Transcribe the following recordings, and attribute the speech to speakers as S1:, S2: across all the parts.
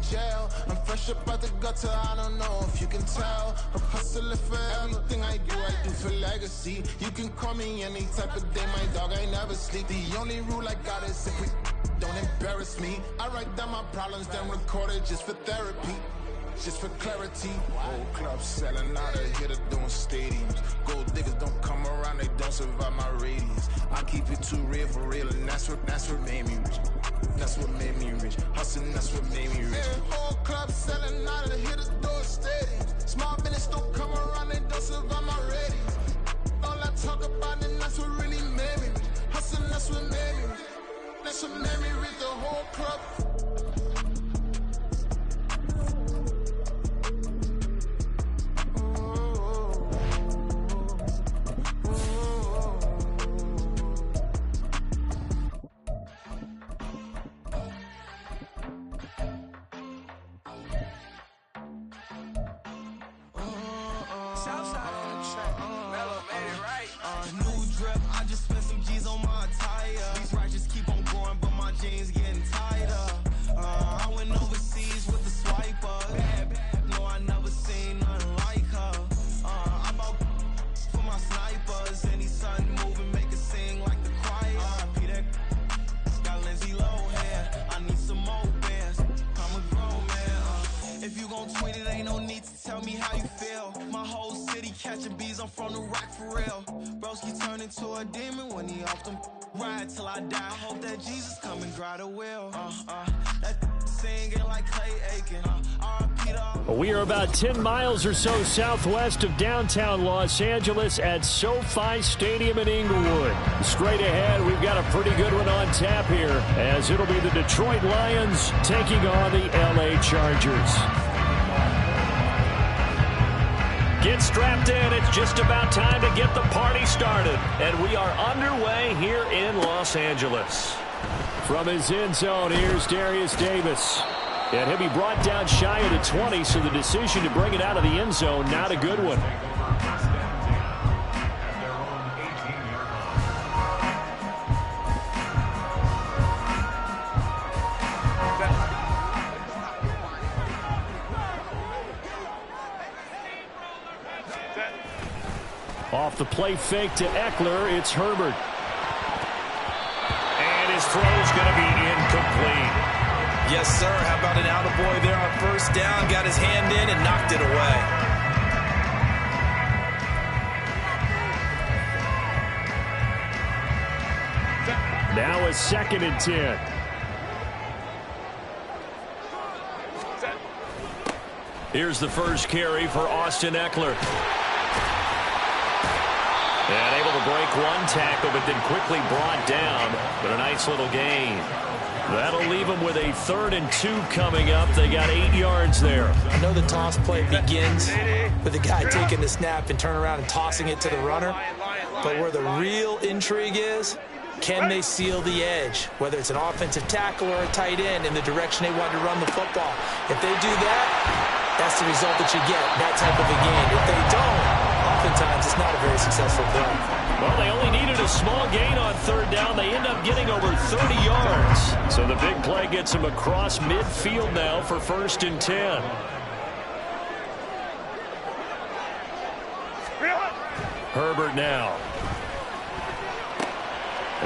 S1: jail. I'm fresh up out the gutter, I don't know if you can tell. I'm hustling for everything I do for legacy. You can call me any type of day, my dog, I never sleep. The only rule I got is if we don't embarrass me. I write down my problems, then record it just for therapy. Just for clarity, whole club selling out of here to doing stadiums. Gold diggers don't come around, they don't survive my radius. I keep it too real for real, and that's what made me rich. That's what made me rich. Hustling, that's what made me rich. Yeah, whole club selling out of here to doing stadiums. Small business don't come around, they don't survive my radius. All I talk about, and that's what really made me rich. Hustling, that's what made me rich. That's what made me rich. The whole club.
S2: We are about 10 miles or so southwest of downtown Los Angeles at SoFi Stadium in Inglewood. Straight ahead, we've got a pretty good one on tap here, as it'll be the Detroit Lions taking on the LA Chargers. Get strapped in. It's just about time to get the party started. And we are underway here in Los Angeles. From his end zone, here's Darius Davis. And he'll be brought down shy of the 20, so the decision to bring it out of the end zone, not a good one. Off the play fake to Eckler, it's Herbert. And his throw's going to be incomplete.
S3: Yes, sir. How about an attaboy there on first down? Got his hand in and knocked it away.
S2: Now a 2nd and 10. Here's the first carry for Austin Eckler. And able to break one tackle, but then quickly brought down. But a nice little gain. That'll leave them with a 3rd and 2 coming up. They got 8 yards there.
S4: I know the toss play begins with the guy taking the snap and turning around and tossing it to the runner. But where the real intrigue is, can they seal the edge? Whether it's an offensive tackle or a tight end in the direction they want to run the football. If they do that, that's the result that you get, that type of a game. If they don't, oftentimes it's not a very successful play.
S2: Well, they only needed a small gain on 3rd down. They end up getting over 30 yards. So the big play gets them across midfield now for 1st and 10. Herbert now.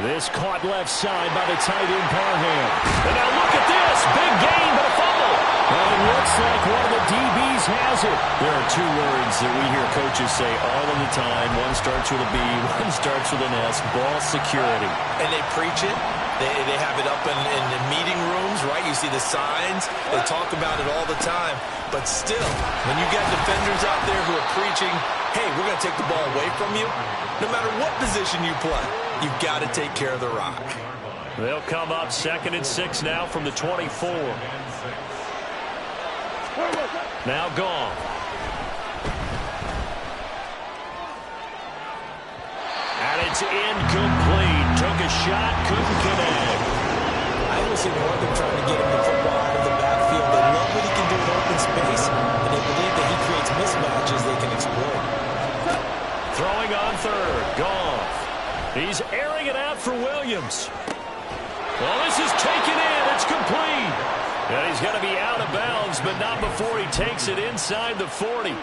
S2: This caught left side by the tight end Parham. And now look at this. Big gain, but a fumble. And it looks like one of the DBs has it. There are 2 words that we hear coaches say all of the time. One starts with a B, one starts with an S. Ball security.
S3: And they preach it. They have it up in the meeting rooms, right? You see the signs. They talk about it all the time. But still, when you got defenders out there who are preaching, hey, we're going to take the ball away from you, no matter what position you play, you've got to take care of the rock.
S2: They'll come up 2nd and 6 now from the 24. Now gone. And it's incomplete. Took a shot, couldn't connect.
S4: I don't see more than trying to get him the football out of the backfield. They love what he can do in open space, and they believe that he creates mismatches they can exploit.
S2: Throwing on 3rd. Goff. He's airing it out for Williams. Well, this is taken in. It's complete. And he's going to be out of bounds, but not before he takes it inside the 40.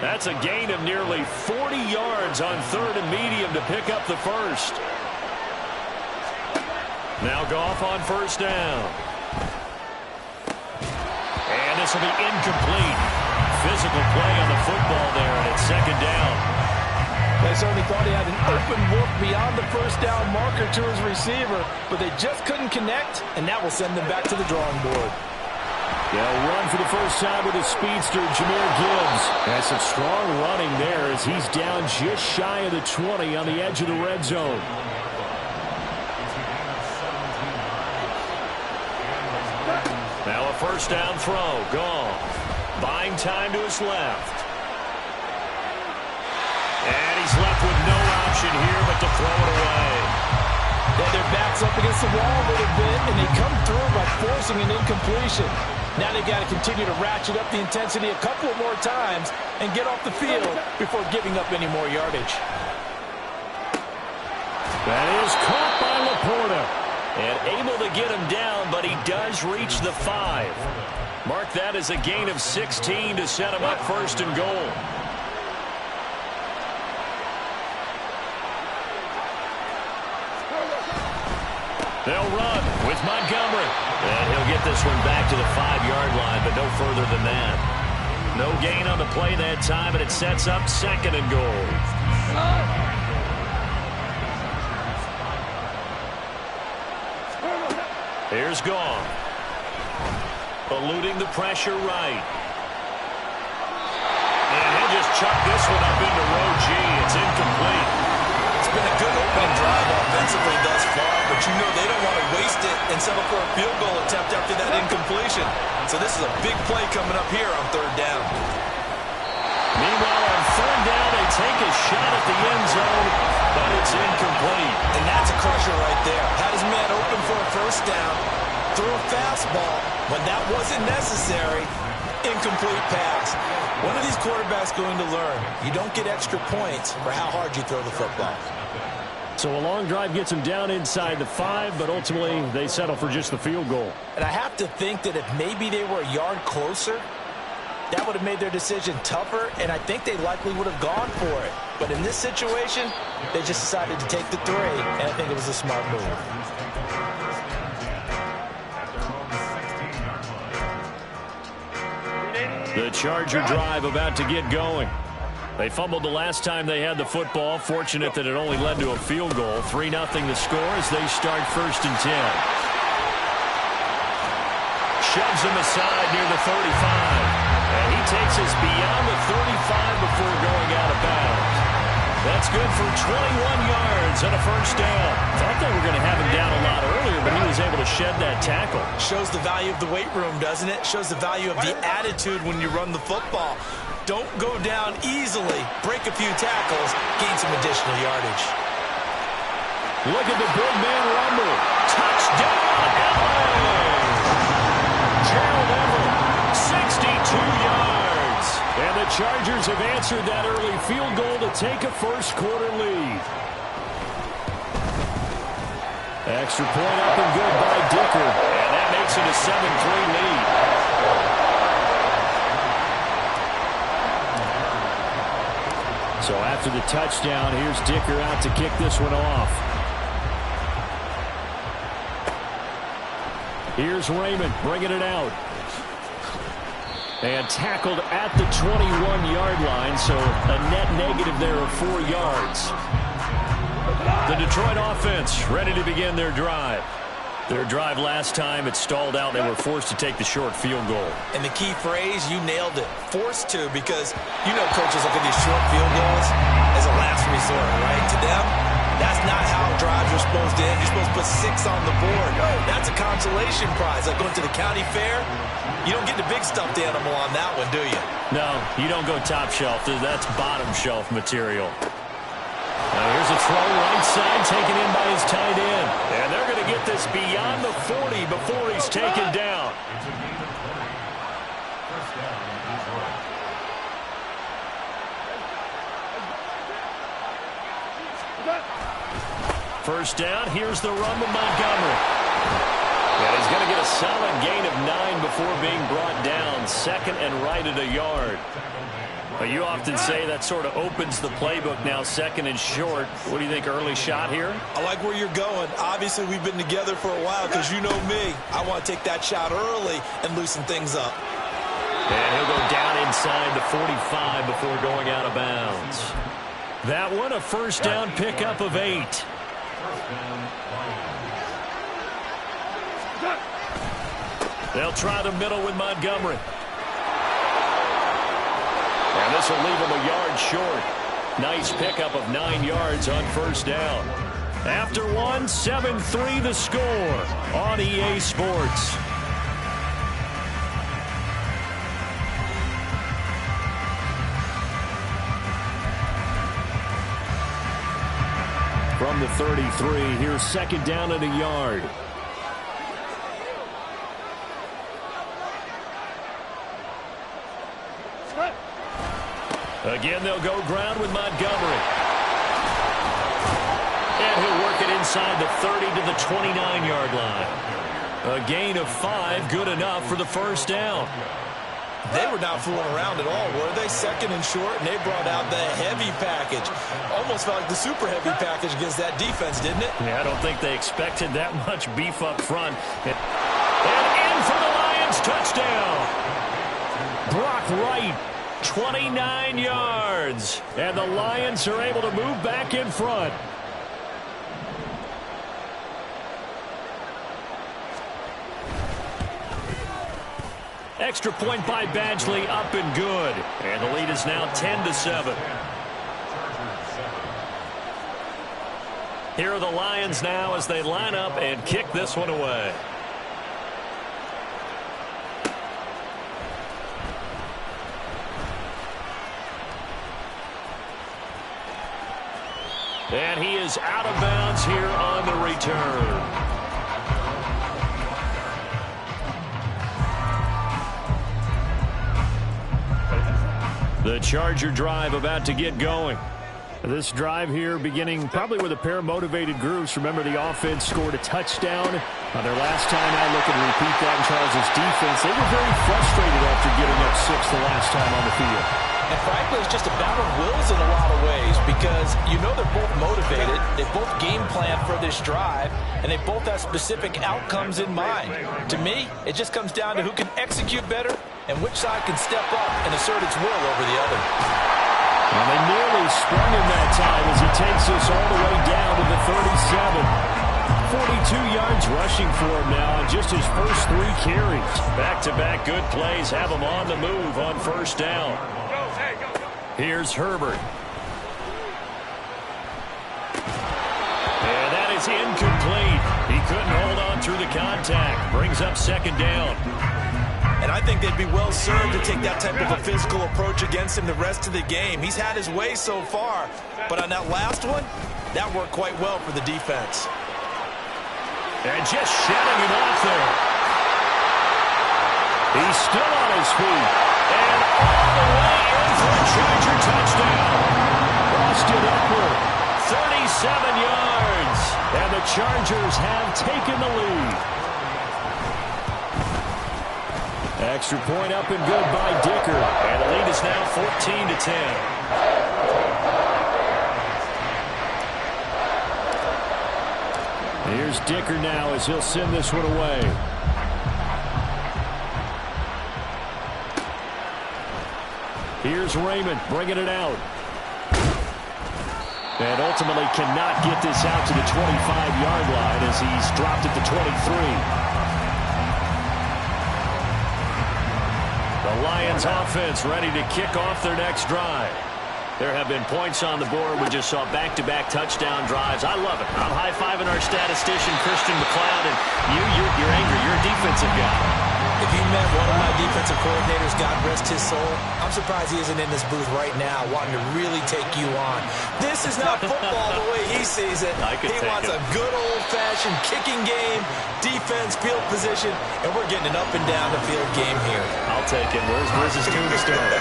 S2: That's a gain of nearly 40 yards on 3rd and medium to pick up the first. Now Goff on 1st down. And this will be incomplete. Physical play on the football there, and it's 2nd down.
S4: They certainly thought he had an open look beyond the 1st down marker to his receiver, but they just couldn't connect, and that will send them back to the drawing board.
S2: They'll run for the first time with his speedster, Jahmyr Gibbs. Has some strong running there as he's down just shy of the 20 on the edge of the red zone. Now a 1st down throw. Gone. Buying time to his left. And he's left with no option here but to throw it away.
S4: Yeah, their back's up against the wall a little bit, and they come through by forcing an incompletion. Now they've got to continue to ratchet up the intensity a couple of more times and get off the field before giving up any more yardage.
S2: That is caught by Laporta. And able to get him down, but he does reach the 5. Mark that as a gain of 16 to set him up 1st and goal. They'll run with Montgomery. And he'll get this one back to the 5-yard line, but no further than that. No gain on the play that time, and it sets up 2nd and goal. Here's Goff. Eluding the pressure right. And he'll just chuck this one up into row G. It's incomplete.
S3: It's been a good opening drive offensively thus far, but you know they don't want to waste it and settle for a field goal attempt after that incompletion. So this is a big play coming up here on 3rd down.
S2: Meanwhile, on 3rd down, they take a shot at the end zone, but it's incomplete.
S3: And that's a crusher right there. Had his man open for a 1st down, threw a fastball. When that wasn't necessary, incomplete pass. When are these quarterbacks going to learn? You don't get extra points for how hard you throw the football.
S2: So a long drive gets them down inside the 5, but ultimately they settle for just the field goal.
S4: And I have to think that if maybe they were a yard closer, that would have made their decision tougher, and I think they likely would have gone for it. But in this situation, they just decided to take the 3, and I think it was a smart move.
S2: The Charger drive about to get going. They fumbled the last time they had the football. Fortunate that it only led to a field goal. 3-0 the score as they start 1st and 10. Shoves him aside near the 35. And he takes us beyond the 35 before going out of bounds. That's good for 21 yards and a 1st down. Thought they were going to have him down a lot earlier, but he was able to shed that tackle.
S3: Shows the value of the weight room, doesn't it? Shows the value of the attitude when you run the football. Don't go down easily. Break a few tackles. Gain some additional yardage.
S2: Look at the big man rumble. Touchdown, LA! Gerald Everett, 62 yards. And the Chargers have answered that early field goal to take a 1st quarter lead. Extra point up and good by Dicker. And that makes it a 7-3 lead. So after the touchdown, here's Dicker out to kick this one off. Here's Raymond bringing it out. And tackled at the 21-yard line, so a net negative there of 4 yards. The Detroit offense ready to begin their drive. Their drive last time, it stalled out. They were forced to take the short field goal.
S3: And the key phrase, you nailed it. Forced to, because you know coaches look at these short field goals as a last resort, right? To them, that's not how drives are supposed to end. You're supposed to put 6 on the board. That's a consolation prize. Like going to the county fair, you don't get the big stuffed animal on that one, do you?
S2: No, you don't go top shelf. That's bottom shelf material. Now here's a throw right side taken in by his tight end. And they're going to get this beyond the 40 before he's taken down. First down, here's the run to Montgomery. And He's going to get a solid gain of 9 before being brought down. Second and right at a yard. But you often say that sort of opens the playbook now, second and short. What do you think, early shot here?
S3: I like where you're going. Obviously, we've been together for a while because you know me. I want to take that shot early and loosen things up.
S2: And he'll go down inside the 45 before going out of bounds. That one, a first down pickup of 8. They'll try the middle with Montgomery. And this will leave him a yard short. Nice pickup of 9 yards on first down. After one, 7-3 the score on EA Sports. From the 33, here's second down at a yard. Again, they'll go ground with Montgomery. And he'll work it inside the 30 to the 29-yard line. A gain of 5, good enough for the first down.
S3: They were not fooling around at all, were they? Second and short, and they brought out the heavy package. Almost felt like the super heavy package against that defense, didn't it?
S2: Yeah, I don't think they expected that much beef up front. And in for the Lions, touchdown. Brock Wright, 29 yards. And the Lions are able to move back in front. Extra point by Badgley, up and good. And the lead is now 10-7. Here are the Lions now as they line up and kick this one away. And he is out of bounds here on the return. The Charger drive about to get going. This drive here beginning probably with a pair of motivated groups. Remember, the offense scored a touchdown on their last time out. Look and repeat that in Charles' defense. They were very frustrated after giving up 6 the last time on the field.
S4: And frankly, it's just a battle of wills in a lot of ways because you know they're both motivated. They both game plan for this drive, and they both have specific outcomes in mind. To me, it just comes down to who can execute better and which side can step up and assert its will over the other.
S2: And they nearly sprung him that time as he takes us all the way down to the 37. 42 yards rushing for him now on just his first 3 carries. Back-to-back good plays have him on the move on first down. Here's Herbert. And that is incomplete. He couldn't hold on through the contact. Brings up second down.
S3: And I think they'd be well served to take that type of a physical approach against him the rest of the game. He's had his way so far. But on that last one, that worked quite well for the defense.
S2: And just shutting him off there. He's still on his feet. And all the way in for a Charger touchdown. Lost it upward. 37 yards. And the Chargers have taken the lead. Extra point up and good by Dicker. And the lead is now 14-10. Here's Dicker now as he'll send this one away. Here's Raymond bringing it out. And ultimately cannot get this out to the 25-yard line as he's dropped at the 23. The Lions offense ready to kick off their next drive. There have been points on the board. We just saw back-to-back touchdown drives. I love it. I'm high-fiving our statistician, Christian McLeod, and you're angry. You're a defensive guy.
S4: If you met one of my defensive coordinators, God rest his soul, I'm surprised he isn't in this booth right now wanting to really take you on. This is not football the way he sees it. He wants a good old-fashioned kicking game, defense, field position, and we're getting an up-and-down-the-field game here.
S2: I'll take it. Where's his tombstone?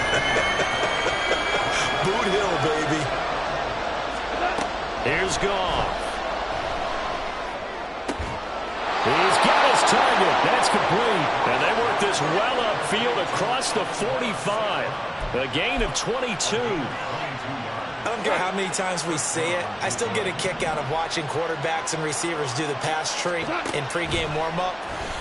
S3: Boot Hill, baby.
S2: Here's Goff. He's got his target. field across the 45. A gain of 22.
S4: I don't care how many times we say it, I still get a kick out of watching quarterbacks and receivers do the pass tree in pregame warm-up.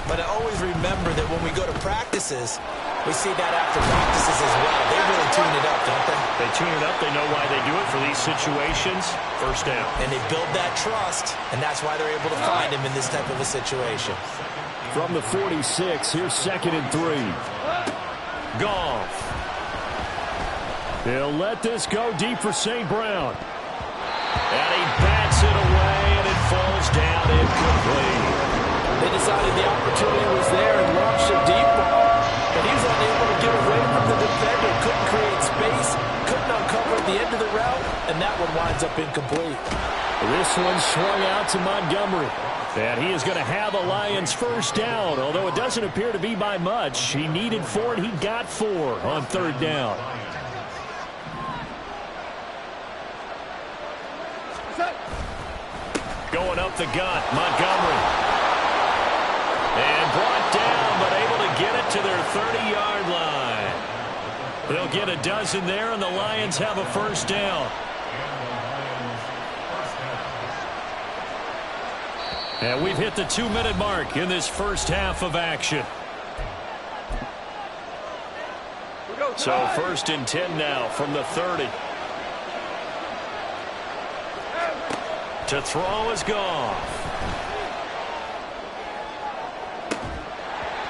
S4: But I always remember that when we go to practices, we see that after practices as well. They really tune it up, don't they?
S2: They tune it up. They know why they do it for these situations. First down.
S4: And they build that trust, and that's why they're able to find him in this type of a situation.
S2: From the 46, here's 2nd and 3. Goff. He'll let this go deep for St. Brown. And he bats it away, and it falls down incomplete.
S4: They decided the opportunity was there and launched a deep ball, and he was unable to get away from the defender. Couldn't create space, couldn't uncover the end of the route, and that one winds up incomplete.
S2: This one swung out to Montgomery. And he is going to have a Lions first down, although it doesn't appear to be by much. He needed 4, and he got 4 on 3rd down. Going up the gut, Montgomery. And brought down, but able to get it to their 30-yard line. They'll get a dozen there, and the Lions have a first down. And we've hit the 2-minute mark in this first half of action. So 1st and 10 now from the 30. To throw is Goff.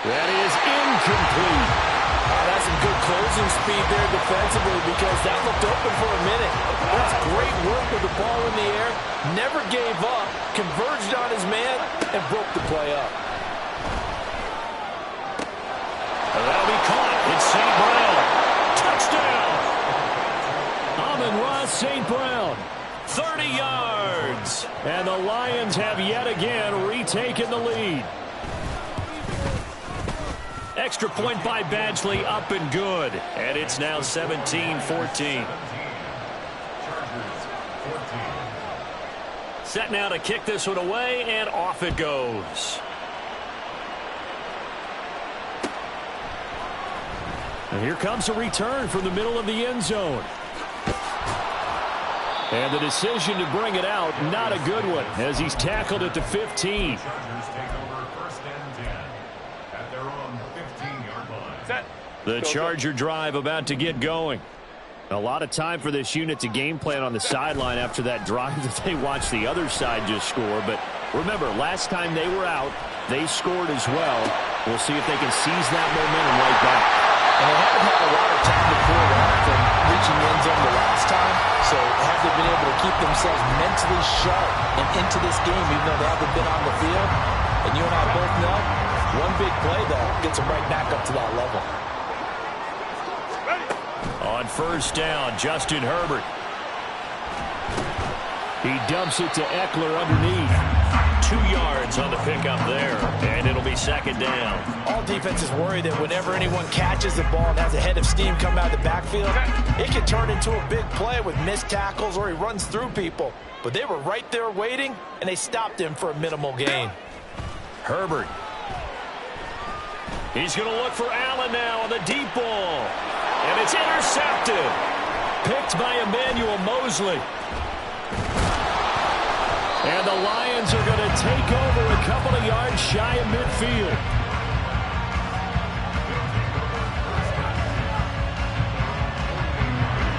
S2: That is incomplete.
S4: That's some good closing speed there defensively because that looked open for a minute. That's great work with the ball in the air. Never gave up, converged on his man, and broke the play up.
S2: That'll be caught. It's St. Brown. Touchdown. Amon-Ra St. Brown. 30 yards. And the Lions have yet again retaken the lead. Extra point by Badgley, up and good. And it's now 17-14. Set now to kick this one away, and off it goes. And here comes a return from the middle of the end zone. And the decision to bring it out, not a good one, as he's tackled at the 15. The Charger drive about to get going. A lot of time for this unit to game plan on the sideline after that drive that they watched the other side just score. But remember, last time they were out, they scored as well. We'll see if they can seize that momentum right back.
S4: And they haven't had a lot of time to pull it off from reaching the end zone the last time. So have they been able to keep themselves mentally sharp and into this game even though they haven't been on the field? And you and I both know, one big play, though, gets them right back up to that level.
S2: On first down, Justin Herbert. He dumps it to Eckler underneath. 2 yards on the pickup there, and it'll be 2nd down.
S4: All defenses worry that whenever anyone catches the ball and has a head of steam come out of the backfield, it can turn into a big play with missed tackles or he runs through people. But they were right there waiting, and they stopped him for a minimal gain.
S2: Herbert. He's going to look for Allen now on the deep ball. And it's intercepted. Picked by Emmanuel Mosley. And the Lions are going to take over a couple of yards shy of midfield.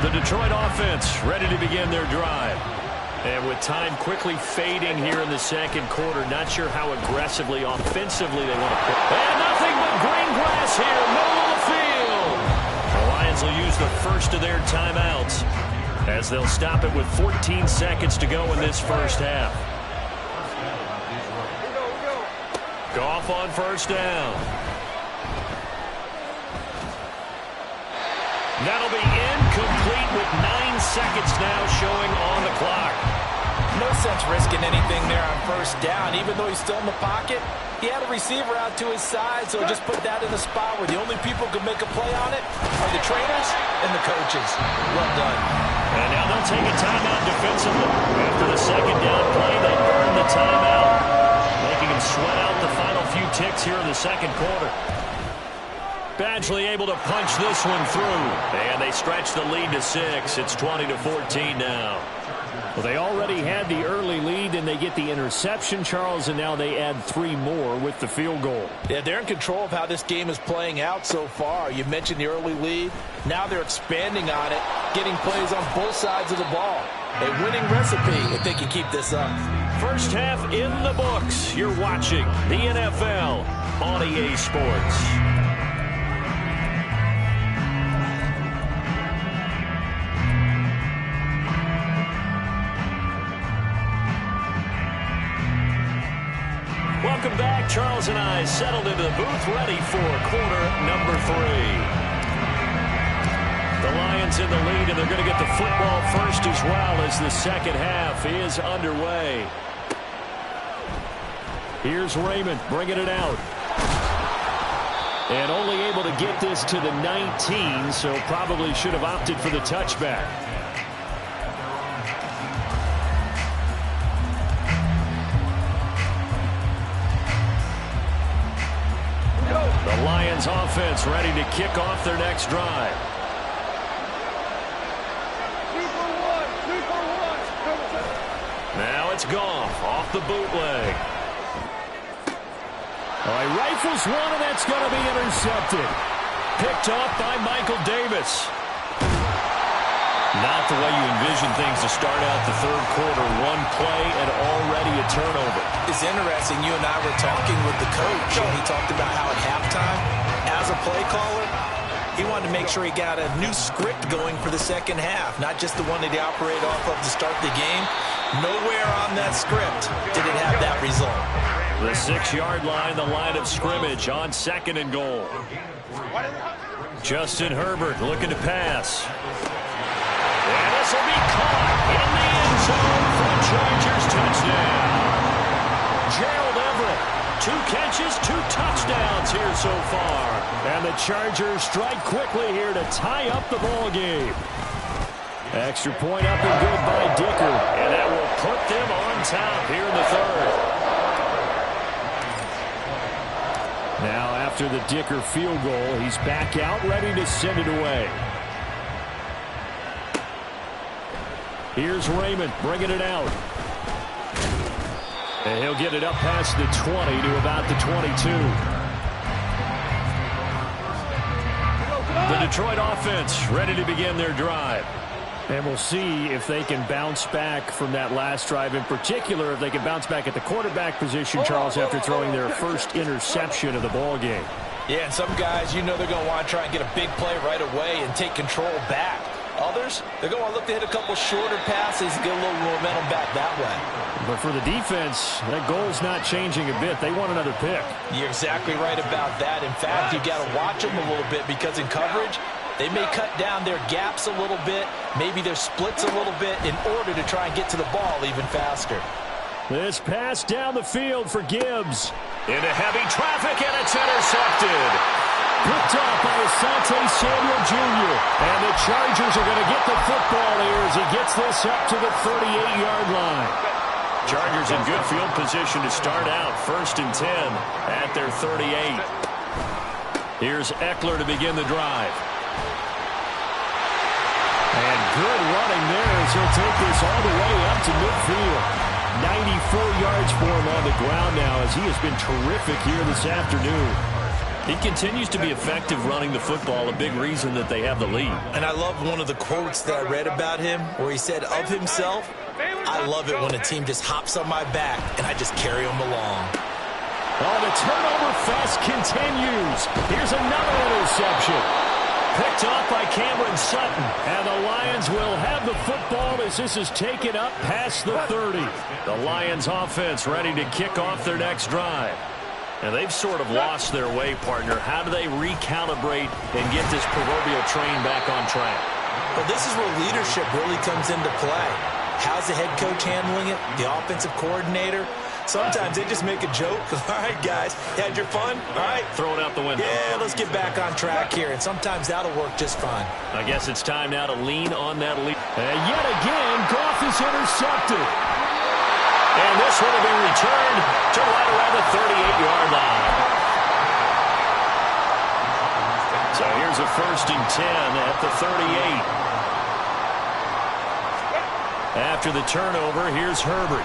S2: The Detroit offense ready to begin their drive. And with time quickly fading here in the second quarter, not sure how aggressively, offensively they want to play. And nothing but green grass here, middle of the field. The Lions will use the first of their timeouts as they'll stop it with 14 seconds to go in this first half. Goff on first down. That'll be incomplete with 9 seconds now showing on the clock.
S4: No sense risking anything there on first down. Even though he's still in the pocket, he had a receiver out to his side, so just put that in a spot where the only people who can make a play on it are the trainers and the coaches. Well done.
S2: And now they'll take a timeout defensively. After the second down play, they burn the timeout, making him sweat out the final few ticks here in the second quarter. Badgley able to punch this one through. And they stretch the lead to 6. It's 20-14 now. Well, they already had the early lead, and they get the interception, Charles, and now they add 3 more with the field goal.
S4: Yeah, they're in control of how this game is playing out so far. You mentioned the early lead. Now they're expanding on it, getting plays on both sides of the ball. A winning recipe if they can keep this up.
S2: First half in the books. You're watching the NFL on EA Sports. Welcome back. Charles and I settled into the booth, ready for quarter number 3. The Lions in the lead, and they're going to get the football first as well as the second half is underway. Here's Raymond bringing it out. And only able to get this to the 19, so probably should have opted for the touchback. The Lions offense ready to kick off their next drive. Now it's Goff off the bootleg. He rifles one, and that's going to be intercepted. Picked off by Michael Davis. Not the way you envision things to start out the third quarter. One play and already a turnover.
S4: It's interesting. You and I were talking with the coach, and he talked about how at halftime, as a play caller, he wanted to make sure he got a new script going for the second half, not just the one that he operated off of to start the game. Nowhere on that script did it have that result.
S2: The 6-yard line, the line of scrimmage on 2nd and goal. Justin Herbert looking to pass. And this will be caught in the end zone for the Chargers touchdown. Gerald Everett, 2 catches, 2 touchdowns here so far. And the Chargers strike quickly here to tie up the ball game. Extra point up and good by Dicker. And that will put them on top here in the third. Now after the Dicker field goal, he's back out ready to send it away. Here's Raymond bringing it out. And he'll get it up past the 20 to about the 22. The Detroit offense ready to begin their drive. And we'll see if they can bounce back from that last drive. In particular, if they can bounce back at the quarterback position, Charles, after throwing their first interception of the ball game.
S4: Yeah, and some guys, you know they're going to want to try and get a big play right away and take control back. Others, they're going to look to hit a couple shorter passes and get a little momentum back that way.
S2: But for the defense, that goal's not changing a bit. They want another pick.
S4: You're exactly right about that. In fact, you've got to watch them a little bit because in coverage, they may cut down their gaps a little bit, maybe their splits a little bit in order to try and get to the ball even faster.
S2: This pass down the field for Gibbs. Into heavy traffic, and it's intercepted. Picked off by Asante Samuel Jr. And the Chargers are going to get the football here as he gets this up to the 38-yard line. Chargers in good field position to start out. 1st and 10 at their 38. Here's Eckler to begin the drive. And good running there as he'll take this all the way up to midfield. 94 yards for him on the ground now as he has been terrific here this afternoon. He continues to be effective running the football, a big reason that they have the lead.
S4: And I love one of the quotes that I read about him where he said of himself, I love it when a team just hops on my back and I just carry them along.
S2: Oh, the turnover fest continues. Here's another interception. Picked off by Cameron Sutton. And the Lions will have the football as this is taken up past the 30. The Lions offense ready to kick off their next drive. And they've sort of lost their way, partner. How do they recalibrate and get this proverbial train back on track?
S4: Well, this is where leadership really comes into play. How's the head coach handling it? The offensive coordinator? Sometimes they just make a joke. All right, guys, you had your fun? All right.
S2: Throw it out the window.
S4: Yeah, let's get back on track here. And sometimes that'll work just fine.
S2: I guess it's time now to lean on that lead. And yet again, Goff is intercepted. And this one will be returned to right around the 38-yard line. So here's a 1st and 10 at the 38. After the turnover, here's Herbert.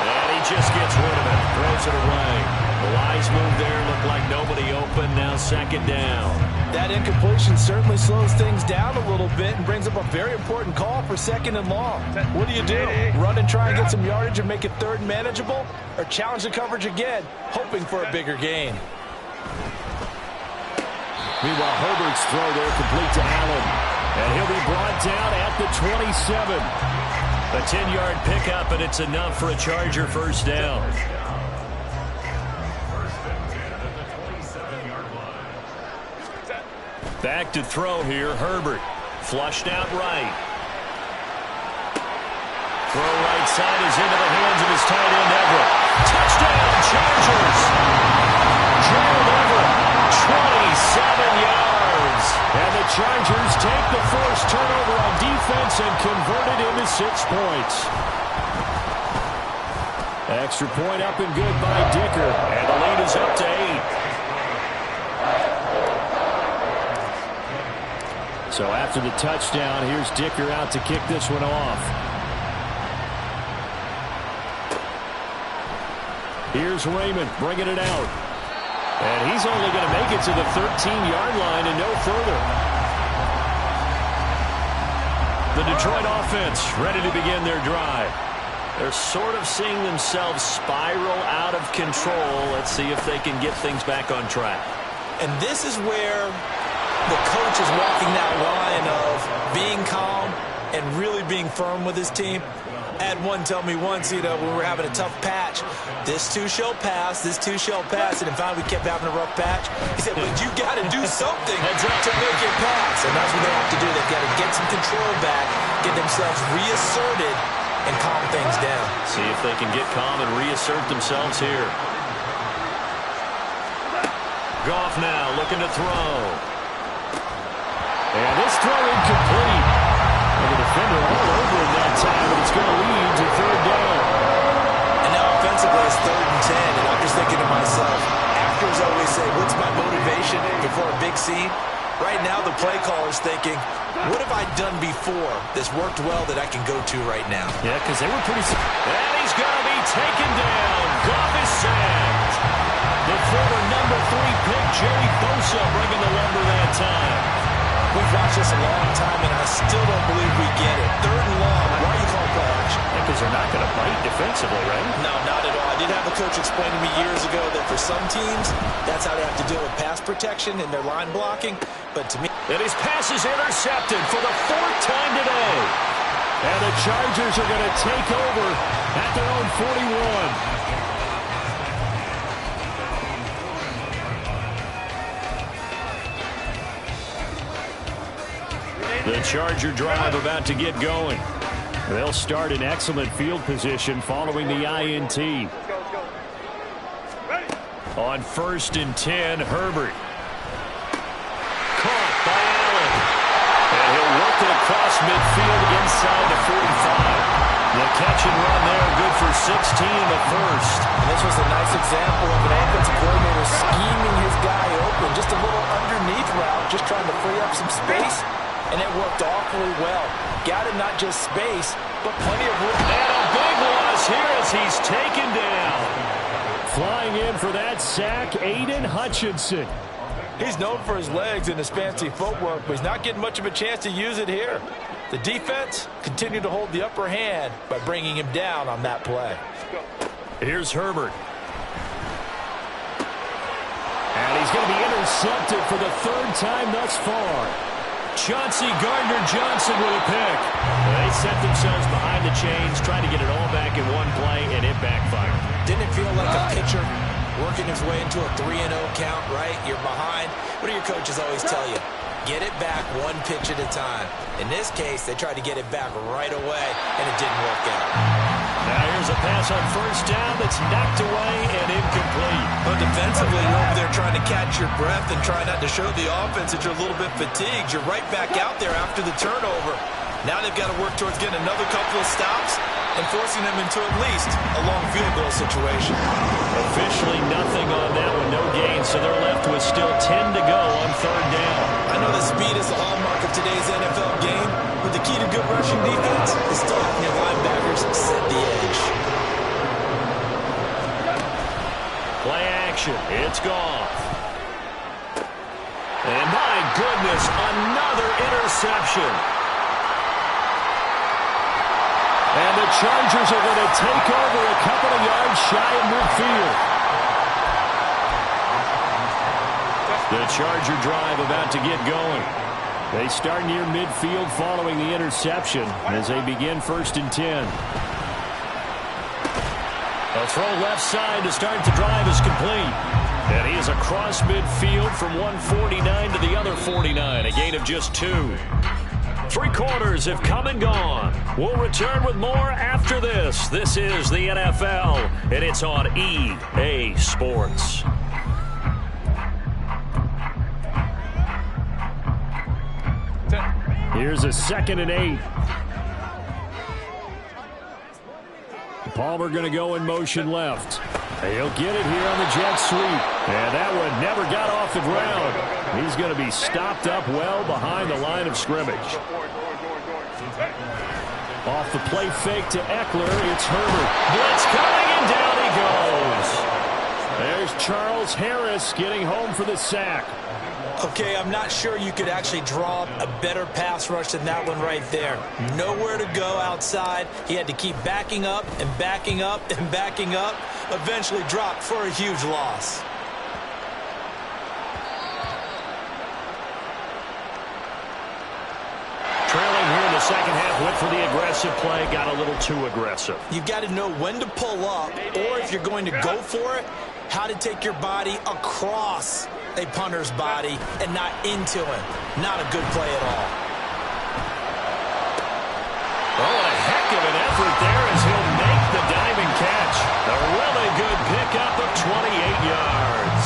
S2: And he just gets rid of it. Throws it away. The wise move there. Looked like nobody open. Now 2nd down.
S4: That incompletion certainly slows things down a little bit and brings up a very important call for 2nd and long. What do? Run and try and get some yardage and make it 3rd and manageable? Or challenge the coverage again, hoping for a bigger gain?
S2: Meanwhile, Herbert's throw there complete to Allen. And he'll be brought down at the 27. A 10-yard pickup, and it's enough for a Charger 1st down. Back to throw here, Herbert. Flushed out right. Throw right side is into the hands of his tight end, Everett. Touchdown, Chargers! Gerald Everett, 27 yards. And the Chargers take the first turnover on defense and convert it into 6 points. Extra point up and good by Dicker. And the lead is up to 8. So after the touchdown, here's Dicker out to kick this one off. Here's Raymond bringing it out. And he's only going to make it to the 13-yard line and no further. The Detroit offense ready to begin their drive. They're sort of seeing themselves spiral out of control. Let's see if they can get things back on track.
S4: And this is where the coach is walking that line of being calm and really being firm with his team. I had one tell me once, when we were having a tough patch, this too shall pass, this too shall pass, and finally we kept having a rough patch. He said, but you got to do something to make it pass, and that's what they have to do. They've got to get some control back, get themselves reasserted, and calm things down.
S2: See if they can get calm and reassert themselves here. Goff now looking to throw. And this throw incomplete. And the defender all over him that time, but it's going to lead to 3rd down.
S4: And now offensively it's 3rd and 10, and I'm just thinking to myself, actors always say, what's my motivation before a big scene? Right now the play caller's thinking, what have I done before that's worked well that I can go to right now?
S2: Yeah, because they were pretty... And he's going to be taken down. Goff is sacked. The former number 3 pick, Jerry Bosa, bringing the lumber that time.
S4: We've watched this a long time, and I still don't believe we get it. 3rd and long. Why are you calling play action?
S2: Because they're not going to bite defensively, right?
S4: No, not at all. I did have a coach explain to me years ago that for some teams, that's how they have to deal with pass protection and their line blocking. But to me...
S2: And his pass is intercepted for the 4th time today. And the Chargers are going to take over at their own 41. The Charger drive about to get going. They'll start in excellent field position following the INT. On 1st and 10, Herbert. Caught by Allen. And he'll work it across midfield inside the 45. The catch and run there, good for 16 in the 1st.
S4: And this was a nice example of an offensive coordinator scheming his guy open. Just a little underneath route, just trying to free up some space. And it worked awfully well. Got him not just space, but plenty of room.
S2: And a big loss here as he's taken down. Flying in for that sack, Aiden Hutchinson.
S4: He's known for his legs and his fancy footwork, but he's not getting much of a chance to use it here. The defense continued to hold the upper hand by bringing him down on that play.
S2: Here's Herbert. And he's going to be intercepted for the 3rd time thus far. Chauncey Gardner-Johnson with a pick. They set themselves behind the chains, trying to get it all back in one play, and it backfired.
S4: Didn't it feel like a pitcher working his way into a 3-0 count, right? You're behind. What do your coaches always tell you? Get it back one pitch at a time. In this case, they tried to get it back right away, and it didn't work out.
S2: Now here's a pass on 1st down that's knocked away and incomplete.
S3: But defensively, you're over there trying to catch your breath and try not to show the offense that you're a little bit fatigued. You're right back out there after the turnover. Now they've got to work towards getting another couple of stops and forcing them into at least a long field goal situation.
S2: Officially nothing on that one, no gain, so they're left with still 10 to go on third down.
S3: I know that speed is the hallmark of today's NFL game, but the key to good rushing defense is still having your linebackers set the edge.
S2: Play action, it's gone. And my goodness, another interception. And the Chargers are going to take over a couple of yards shy of midfield. The Charger drive about to get going. They start near midfield following the interception as they begin 1st and 10. A throw left side to start the drive is complete. And he is across midfield from 149 to the other 49, a gain of just 2. 3 quarters have come and gone. We'll return with more after this. This is the NFL, and it's on EA Sports. Here's a 2nd and 8. Palmer going to go in motion left. He'll get it here on the jet sweep. And that one never got off the ground. He's going to be stopped up well behind the line of scrimmage. Off the play fake to Eckler, it's Herbert. Blitz coming, and down he goes. There's Charles Harris getting home for the sack.
S4: Okay, I'm not sure you could actually draw a better pass rush than that one right there. Nowhere to go outside. He had to keep backing up and backing up and backing up. Eventually dropped for a huge loss.
S2: Trailing here in the second half, went for the aggressive play, got a little too aggressive.
S4: You've got to know when to pull up, or if you're going to go for it, how to take your body across a punter's body and not into him. Not a good play at all.
S2: Oh, a heck of an effort there as he'll make the diving catch. A really good pickup of 28 yards.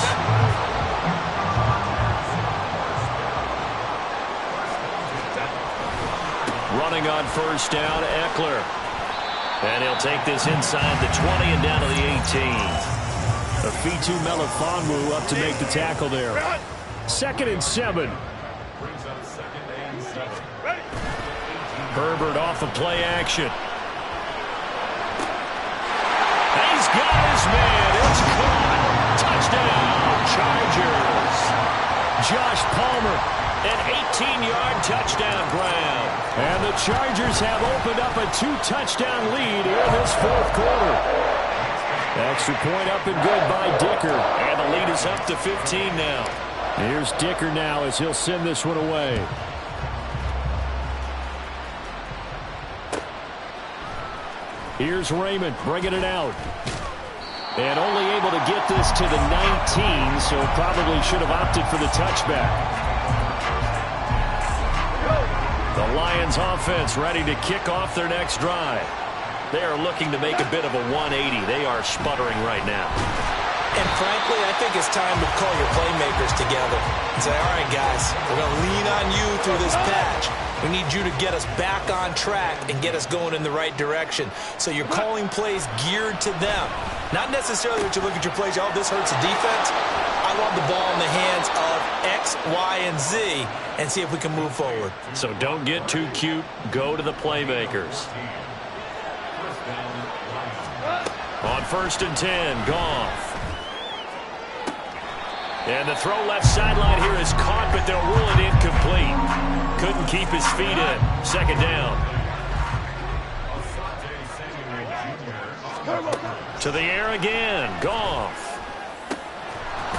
S2: Running on 1st down, Eckler. And he'll take this inside the 20 and down to the 18. Afitu Melifonwu up to make the tackle there. 2nd and 7. Herbert off the play action. He's got his man. It's caught. Touchdown, Chargers. Josh Palmer, an 18-yard touchdown grab. And the Chargers have opened up a 2-touchdown lead here in this 4th quarter. Extra point up and good by Dicker. And the lead is up to 15 now. Here's Dicker now as he'll send this one away. Here's Raymond bringing it out. And only able to get this to the 19, so probably should have opted for the touchback. The Lions offense ready to kick off their next drive. They are looking to make a bit of a 180. They are sputtering right now.
S4: And frankly, I think it's time to call your playmakers together and say, all right, guys, we're going to lean on you through this patch. We need you to get us back on track and get us going in the right direction. So you're calling plays geared to them. Not necessarily that you look at your plays, oh, this hurts the defense. I want the ball in the hands of X, Y, and Z and see if we can move forward.
S2: So don't get too cute. Go to the playmakers. On 1st and 10, Goff. And the throw left sideline here is caught, but they'll rule it incomplete. Couldn't keep his feet in. 2nd down. To the air again, Goff.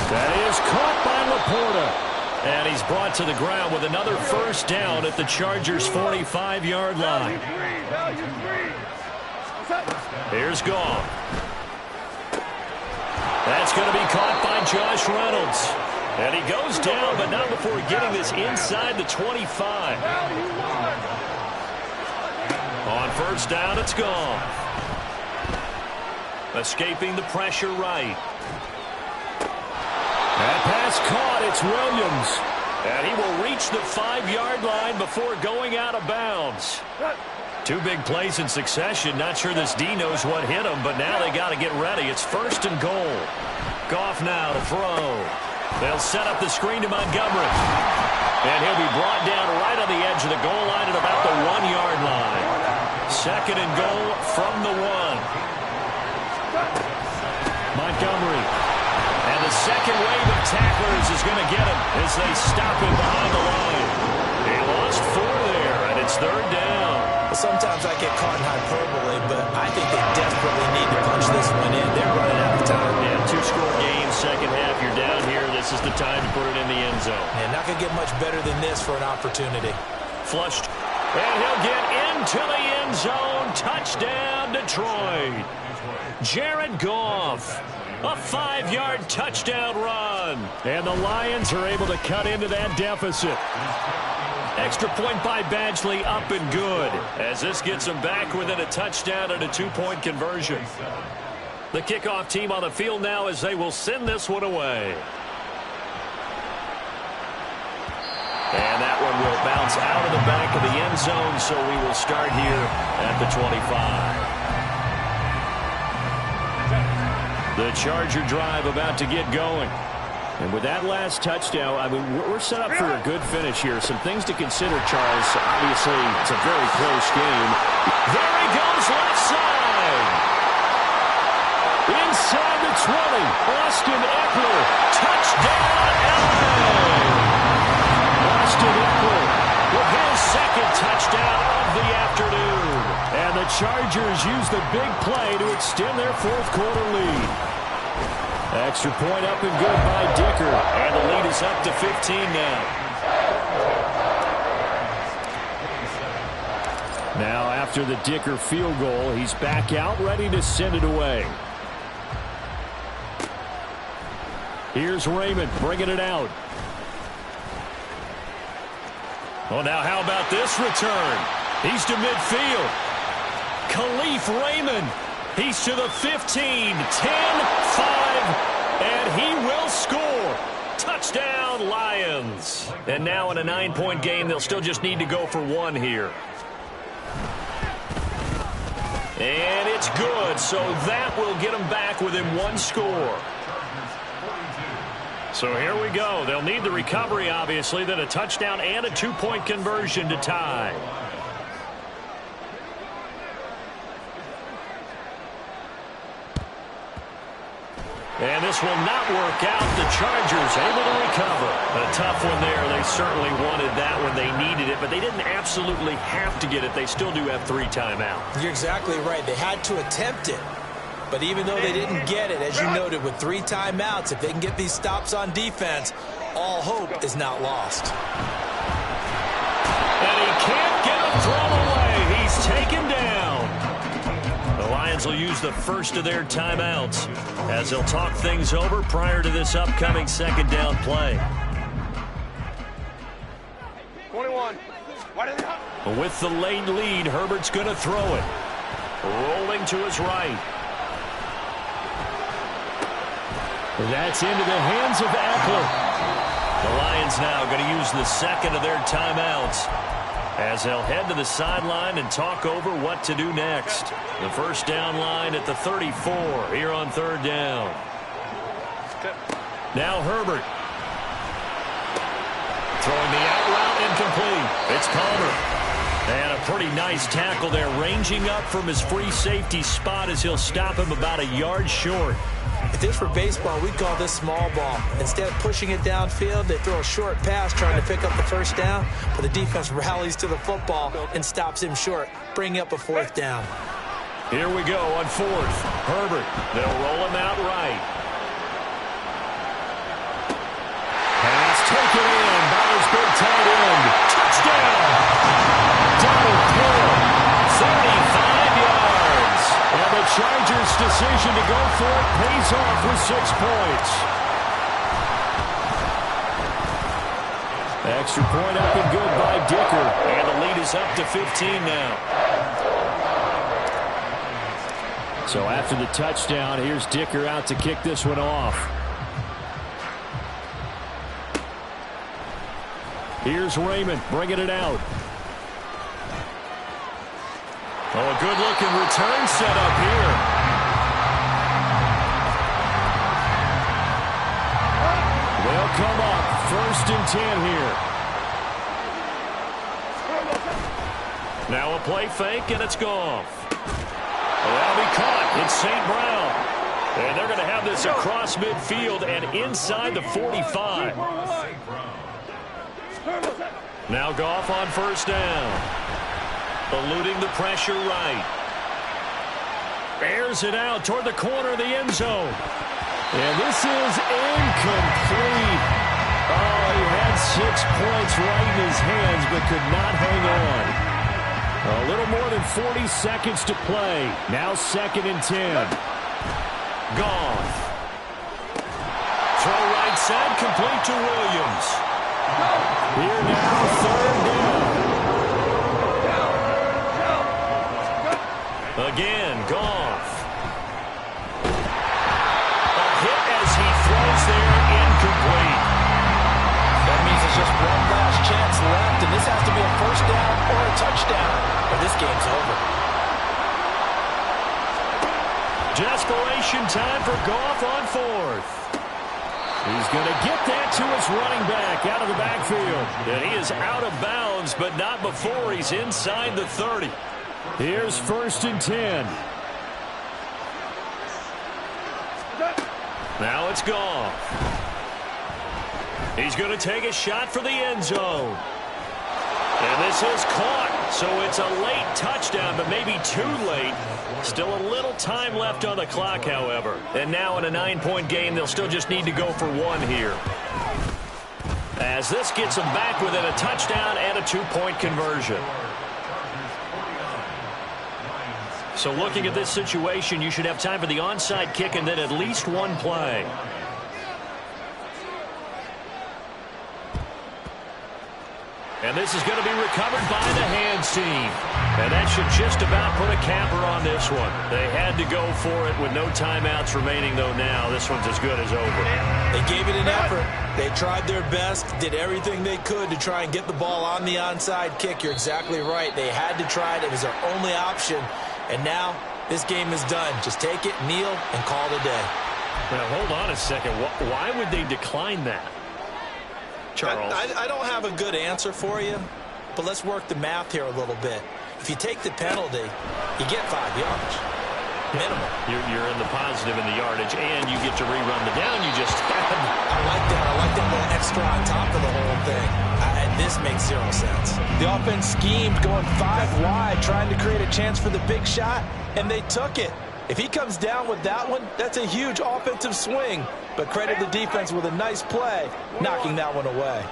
S2: That is caught by Laporta. And he's brought to the ground with another 1st down at the Chargers' 45-yard line. Here's Goff. That's going to be caught by Josh Reynolds. And he goes down, but not before getting this inside the 25. On 1st down, it's Goff. Escaping the pressure right. That pass caught. It's Williams. And he will reach the 5-yard line before going out of bounds. Two big plays in succession. Not sure this D knows what hit him, but now they got to get ready. It's 1st and goal. Goff now to throw. They'll set up the screen to Montgomery. And he'll be brought down right on the edge of the goal line at about the 1-yard line. 2nd and goal from the 1. Montgomery. And the second wave of tacklers is going to get him as they stop him behind the line. He lost 4 there, and it's 3rd down.
S4: Sometimes I get caught in hyperbole, but I think they desperately need to punch this one in. They're running out of time.
S2: Yeah, 2-score game, second half. You're down here. This is the time to put it in the end zone.
S4: And not going to get much better than this for an opportunity.
S2: Flushed. And he'll get into the end zone. Touchdown, Detroit. Jared Goff. A 5-yard touchdown run. And the Lions are able to cut into that deficit. Extra point by Badgley, up and good, as this gets them back within a touchdown and a 2-point conversion. The kickoff team on the field now as they will send this one away. And that one will bounce out of the back of the end zone, so we will start here at the 25. The Charger drive about to get going. And with that last touchdown, I mean, we're set up for a good finish here. Some things to consider, Charles. Obviously, it's a very close game. There he goes, left side. Inside the 20, Austin Eckler. Touchdown, LA. Austin Eckler with his 2nd touchdown of the afternoon. And the Chargers use the big play to extend their 4th quarter lead. Extra point up and good by Dicker. And the lead is up to 15 now. Now after the Dicker field goal, he's back out ready to send it away. Here's Raymond bringing it out. Well, now how about this return? He's to midfield. Khalif Raymond. He's to the 15, 10, 5, and he will score. Touchdown, Lions. And now in a 9-point game, they'll still just need to go for 1 here. And it's good, so that will get them back within 1 score. So here we go. They'll need the recovery, obviously, then a touchdown and a 2-point conversion to tie. And this will not work out. The Chargers able to recover. A tough one there. They certainly wanted that when they needed it, but they didn't absolutely have to get it. They still do have 3 timeouts.
S4: You're exactly right. They had to attempt it. But even though they didn't get it, as you noted, with 3 timeouts, if they can get these stops on defense, all hope is not lost.
S2: And he can't get a throw away. He's taken down. The Lions will use the first of their timeouts as they'll talk things over prior to this upcoming 2nd down play.
S5: 21.
S2: With the late lead, Herbert's going to throw it. Rolling to his right. That's into the hands of Eckler. The Lions now going to use the 2nd of their timeouts as they'll head to the sideline and talk over what to do next. The first down line at the 34 here on 3rd down. Now Herbert. Throwing the out route incomplete. It's Palmer. And a pretty nice tackle there, ranging up from his free safety spot as he'll stop him about a yard short.
S4: If this were baseball, we'd call this small ball. Instead of pushing it downfield, they throw a short pass trying to pick up the 1st down, but the defense rallies to the football and stops him short, bringing up a 4th down.
S2: Here we go on 4th. Herbert, they'll roll him out right. Pass taken in by his big tight end. Touchdown! Donald Pill, 35 yards. And the Chargers' decision to go for it pays off with 6 points. Extra point up and good by Dicker. And the lead is up to 15 now. So after the touchdown, here's Dicker out to kick this one off. Here's Raymond bringing it out. Oh, a good-looking return set up here. They'll come up 1st and 10 here. Now a play fake, and it's gone. That'll be caught. It's St. Brown. And they're going to have this across midfield and inside the 45. Now Goff on 1st down. Eluding the pressure right. Airs it out toward the corner of the end zone. And this is incomplete. Oh, he had 6 points right in his hands but could not hang on. A little more than 40 seconds to play. Now 2nd and 10. Goff. Throw right side, complete to Williams. Here now, 3rd down. Again, Goff. A hit as he throws there, incomplete.
S4: That means there's just one last chance left, and this has to be a 1st down or a touchdown, or this game's over.
S2: Desperation time for Goff on 4th. He's going to get that to his running back out of the backfield. And he is out of bounds, but not before he's inside the 30. Here's 1st and 10. Now it's Goff. He's going to take a shot for the end zone. And this is caught, so it's a late touchdown, but maybe too late. Still a little time left on the clock, however. And now in a 9-point game, they'll still just need to go for 1 here. As this gets them back within a touchdown and a 2-point conversion. So looking at this situation, you should have time for the onside kick and then at least 1 play. And this is going to be recovered by the hands team. And that should just about put a capper on this one. They had to go for it with no timeouts remaining, though now this one's as good as over.
S4: They gave it an effort. They tried their best, did everything they could to try and get the ball on the onside kick. You're exactly right. They had to try it. It was their only option. And now this game is done. Just take it, kneel, and call it a day.
S2: Now, hold on a second. Why would they decline that? Charles.
S4: I don't have a good answer for you, but let's work the math here a little bit. If you take the penalty, you get 5 yards. Minimum.
S2: You're in the positive in the yardage, and you get to rerun the down you just had.
S4: I like that. I like that little extra on top of the whole thing. And this makes 0 sense. The offense schemed going 5 wide, trying to create a chance for the big shot, and they took it. If he comes down with that one, that's a huge offensive swing. But credit the defense with a nice play, knocking that one away.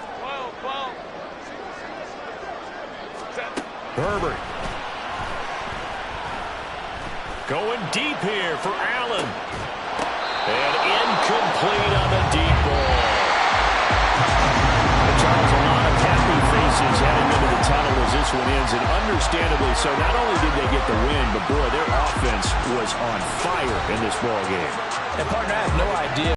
S2: Herbert. Going deep here for Allen. And incomplete on the deep ball. Charles, a lot of happy faces heading into the tunnel as this one ends, and understandably so. Not only did they get the win, but boy, their offense was on fire in this ball game.
S4: And partner, I have no idea